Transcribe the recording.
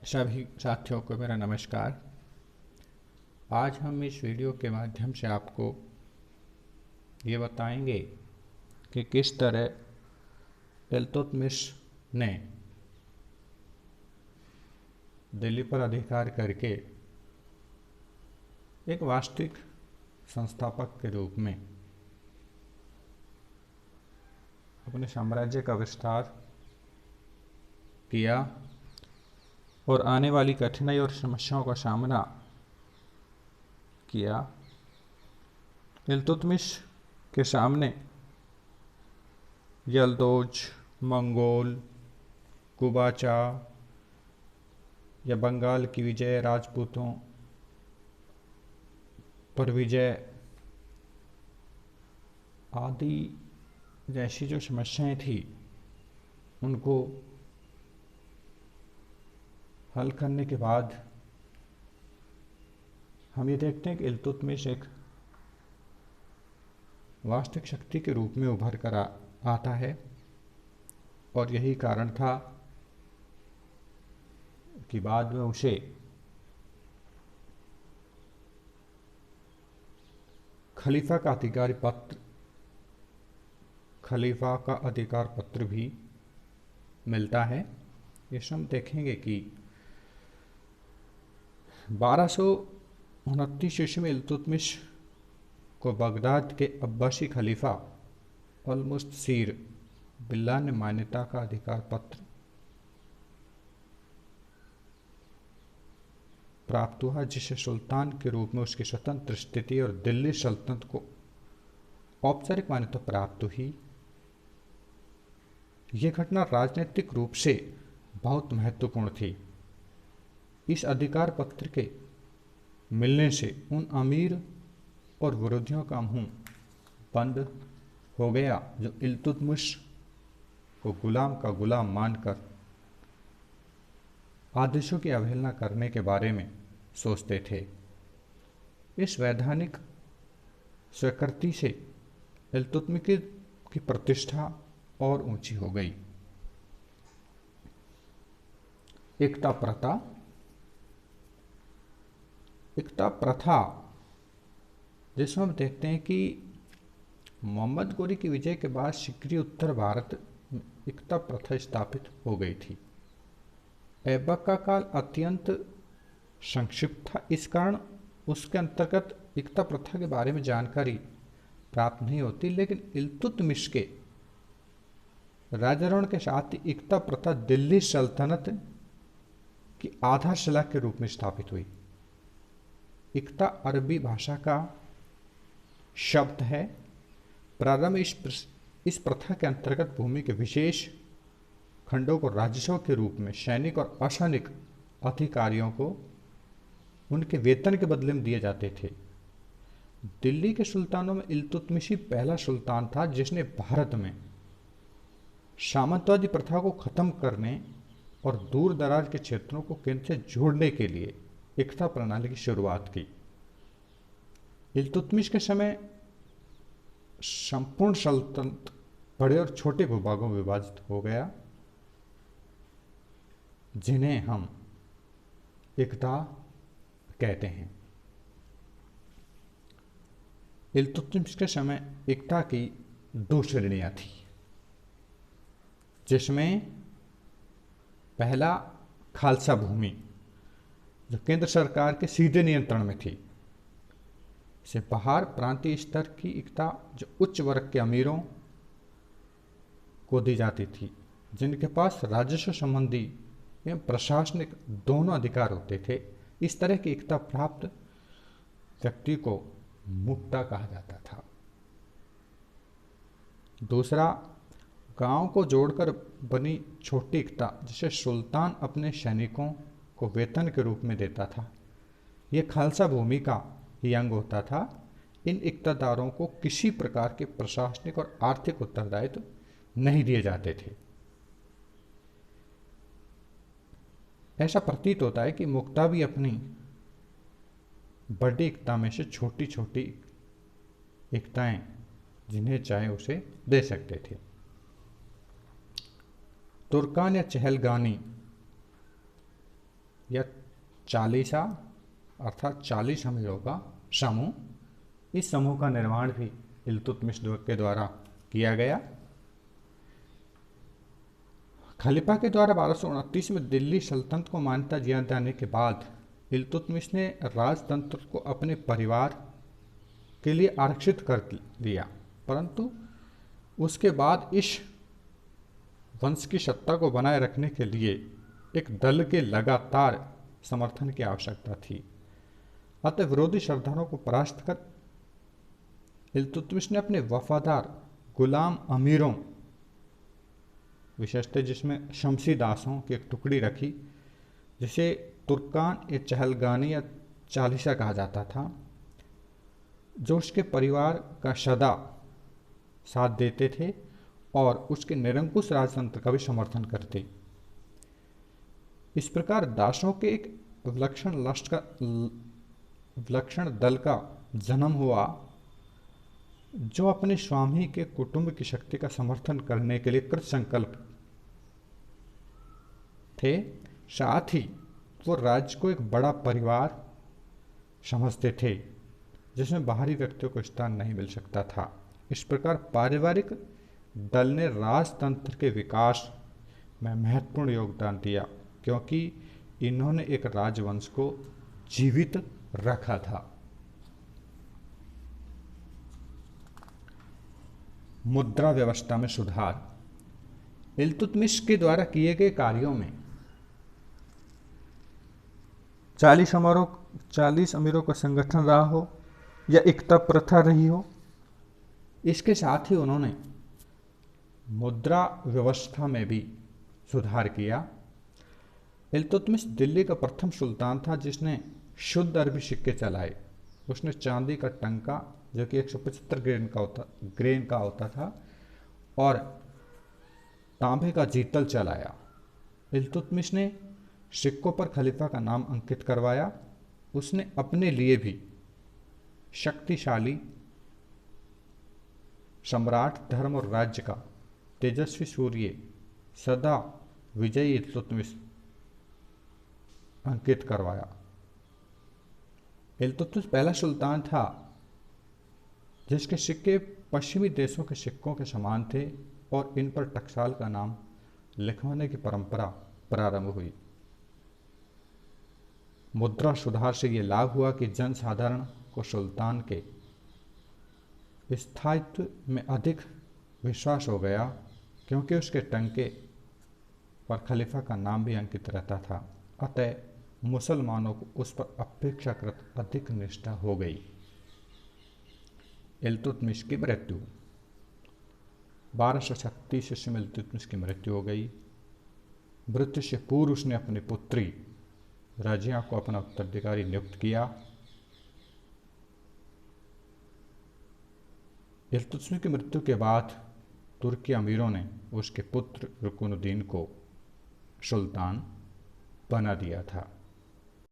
सभी साथियों को मेरा नमस्कार। आज हम इस वीडियो के माध्यम से आपको ये बताएंगे कि किस तरह इल्तुतमिश ने दिल्ली पर अधिकार करके एक वास्तविक संस्थापक के रूप में अपने साम्राज्य का विस्तार किया और आने वाली कठिनाई और समस्याओं का सामना किया। इल्तुतमिश के सामने यल्दोज, मंगोल, कुबाचा या बंगाल की विजय, राजपूतों पर विजय आदि जैसी जो समस्याएं थी उनको हल करने के बाद हम ये देखते हैं कि इल्तुतमिश एक वास्तविक शक्ति के रूप में उभर कर आता है। और यही कारण था कि बाद में उसे खलीफा का अधिकार पत्र भी मिलता है। इस हम देखेंगे कि 1229 ईस्वी में इल्तुतमिश को बगदाद के अब्बासी खलीफा अल-मुस्तसीर बिल्लाह ने मान्यता का अधिकार पत्र प्राप्त हुआ, जिसे सुल्तान के रूप में उसकी स्वतंत्र स्थिति और दिल्ली सल्तनत को औपचारिक मान्यता प्राप्त हुई। यह घटना राजनीतिक रूप से बहुत महत्वपूर्ण थी। इस अधिकार पत्र के मिलने से उन अमीर और विरोधियों का मुंह बंद हो गया जो इल्तुतमिश को गुलाम का गुलाम मानकर आदेशों की अवहेलना करने के बारे में सोचते थे। इस वैधानिक स्वीकृति से इल्तुतमिश की प्रतिष्ठा और ऊंची हो गई। एकता प्रथा जिसमें हम देखते हैं कि मोहम्मद गोरी की विजय के बाद शीघ्र उत्तर भारत में एकता प्रथा स्थापित हो गई थी। ऐबक का काल अत्यंत संक्षिप्त था, इस कारण उसके अंतर्गत एकता प्रथा के बारे में जानकारी प्राप्त नहीं होती। लेकिन इल्तुतमिश के राजारोहण के साथ ही एकता प्रथा दिल्ली सल्तनत की आधारशिला के रूप में स्थापित हुई। एकता अरबी भाषा का शब्द है। प्रारंभ इस प्रथा के अंतर्गत भूमि के विशेष खंडों को राजस्व के रूप में सैनिक और असैनिक अधिकारियों को उनके वेतन के बदले में दिए जाते थे। दिल्ली के सुल्तानों में इल्तुतमिश ही पहला सुल्तान था जिसने भारत में सामंतवादी प्रथा को खत्म करने और दूर दराज के क्षेत्रों को केंद्र से जोड़ने के लिए एकता प्रणाली की शुरुआत की। इल्तुतमिश के समय संपूर्ण सल्तनत बड़े और छोटे भूभागों में विभाजित हो गया, जिन्हें हम एकता कहते हैं। इल्तुतमिश के समय एकता की 2 श्रेणियां थी, जिसमें पहला खालसा भूमि जो केंद्र सरकार के सीधे नियंत्रण में थी, से बाहर प्रांतीय स्तर की एकता जो उच्च वर्ग के अमीरों को दी जाती थी, जिनके पास राजस्व संबंधी एवं प्रशासनिक दोनों अधिकार होते थे। इस तरह की एकता प्राप्त व्यक्ति को मुक्ता कहा जाता था। दूसरा, गांव को जोड़कर बनी छोटी एकता, जिसे सुल्तान अपने सैनिकों को वेतन के रूप में देता था। यह खालसा भूमि का ही अंग होता था। इन इक्तादारों को किसी प्रकार के प्रशासनिक और आर्थिक उत्तरदायित्व नहीं दिए जाते थे। ऐसा प्रतीत होता है कि मुक्ता भी अपनी बड़ी एकता में से छोटी छोटी एकताएं जिन्हें चाहे उसे दे सकते थे। तुर्कान या चहलगानी या चालीसा अर्थात 40 अमीरों का समूह, इस समूह का निर्माण भी इल्तुतमिश के द्वारा किया गया। खलीफा के द्वारा 1229 में दिल्ली सल्तनत को मान्यता दिया जाने के बाद इल्तुतमिश ने राजतंत्र को अपने परिवार के लिए आरक्षित कर दिया, परंतु उसके बाद इस वंश की सत्ता को बनाए रखने के लिए एक दल के लगातार समर्थन की आवश्यकता थी। अतः विरोधी सरदारों को परास्त कर इल्तुतमिश ने अपने वफादार गुलाम अमीरों, विशेषतः जिसमें शमसी दासों की एक टुकड़ी रखी, जिसे तुर्कान या चहलगानी या चालीसा कहा जाता था, जो उसके परिवार का सदा साथ देते थे और उसके निरंकुश राजतंत्र का भी समर्थन करते। इस प्रकार दासों के एक विलक्षण दल का जन्म हुआ, जो अपने स्वामी के कुटुंब की शक्ति का समर्थन करने के लिए कृत संकल्प थे। साथ ही वो राज्य को एक बड़ा परिवार समझते थे, जिसमें बाहरी व्यक्तियों को स्थान नहीं मिल सकता था। इस प्रकार पारिवारिक दल ने राजतंत्र के विकास में महत्वपूर्ण योगदान दिया, क्योंकि इन्होंने एक राजवंश को जीवित रखा था। मुद्रा व्यवस्था में सुधार। इल्तुतमिश के द्वारा किए गए कार्यों में 40 अमीरों का संगठन रहा हो या एकता प्रथा रही हो, इसके साथ ही उन्होंने मुद्रा व्यवस्था में भी सुधार किया। इल्तुतमिश दिल्ली का प्रथम सुल्तान था जिसने शुद्ध अरबी सिक्के चलाए। उसने चांदी का टंका, जो कि 175 ग्रेन का होता था, और तांबे का जीतल चलाया। इल्तुतमिश ने सिक्कों पर खलीफा का नाम अंकित करवाया। उसने अपने लिए भी शक्तिशाली सम्राट, धर्म और राज्य का तेजस्वी सूर्य, सदा विजयी इल्तुतमिश अंकित करवाया। इल्तुतमिश पहला सुल्तान था जिसके सिक्के पश्चिमी देशों के सिक्कों के समान थे और इन पर टकसाल का नाम लिखवाने की परंपरा प्रारंभ हुई। मुद्रा सुधार से ये लाभ हुआ कि जनसाधारण को सुल्तान के स्थायित्व में अधिक विश्वास हो गया, क्योंकि उसके टंके पर खलीफा का नाम भी अंकित रहता था। अतः मुसलमानों को उस पर अपेक्षाकृत अधिक निष्ठा हो गई। इल्तुतमिश की मृत्यु। 1236 ईस्वी में इल्तुतमिश की मृत्यु हो गई। मृत्यु से पूर्व उसने अपनी पुत्री रजिया को अपना उत्तराधिकारी नियुक्त किया। इल्तुतमिश की मृत्यु के बाद तुर्की अमीरों ने उसके पुत्र रुकनुद्दीन को सुल्तान बना दिया था।